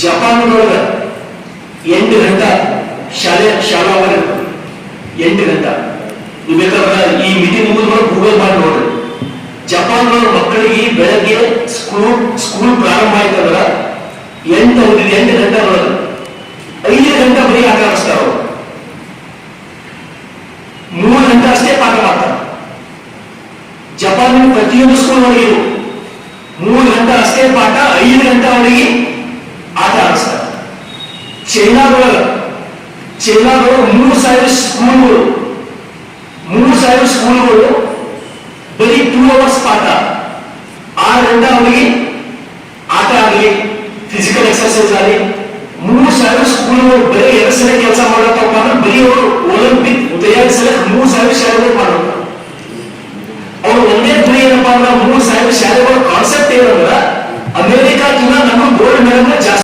ಜಪಾನ್ದೊಳಗ 8 ಗಂಟೆ ಶಾಲಾ ಅವರ 8 ಗಂಟೆ. ನೀವು ಬೇಕಾದ್ರೆ ಈ ಮೀಟಿಂಗ್ ಮುಗಿದ ಗೂಗಲ್ ಮಾಡಿ ನೋಡ್ರಿ. ಜಪಾನ್ ಮಕ್ಕಳಿಗೆ ಬೆಳಗ್ಗೆ ಸ್ಕೂಲ್ ಪ್ರಾರಂಭ ಆಯ್ತಂದ್ರ 8 ಗಂಟೆ ಒಳಗೆ 5 ಗಂಟೆ ಬರೀ ಆಟ ಆಡಿಸ್ತಾರ. 3 ಗಂಟೆ ಅಷ್ಟೇ ಪಾಠ ಮಾಡ್ತಾರೆ. ಜಪಾನಿನ ಪ್ರತಿಯೊಂದು ಸ್ಕೂಲ್ ಒಳಗೆ 3 ಗಂಟೆ ಅಷ್ಟೇ ಪಾಠ, 5 ಗಂಟೆ ಅವರಿಗೆ ಆಟ ಆಡಿಸ್ತಾರೆ. ಚೈನಾದೊಳಗೆ 3,000 ಸ್ಕೂಲ್ಗಳು ಬರೀ 2 ಅವರ್ಸ್ ಪಾಠ, 6 ಗಂಟೆ ಅವರಿಗೆ ಆಟ ಆಗಲಿ, ಫಿಸಿಕಲ್ ಎಕ್ಸರ್ಸೈಸ್ ಆಗಲಿ. 3,000 ಸ್ಕೂಲ್ಗಳು ಬರೀ 2 ಸಲ ಕೆಲಸ ಮಾಡತ್ತಪ್ಪ ಅಂದ್ರೆ ಬರೀ ಅವರು ಒಲಿಂಪಿಕ್ ತಯಾರಿಸಲಿಕ್ಕೆ 3,000 ಶಾಲೆಗಳು ಮಾಡಬೇಕು. ಅವ್ರು ಒಂದೇ ಗುರಿ ಏನಪ್ಪಾ ಅಂದ್ರೆ 3,000 ಶಾಲೆಗಳ ಕಾನ್ಸೆಪ್ಟ್ ಏನಂದ್ರ ಅಮೆರಿಕಾದಿಂದ ನಮ್ಮ ಗೋಲ್ಡ್ ಮೆಡಲ್ ಜಾಸ್ತಿ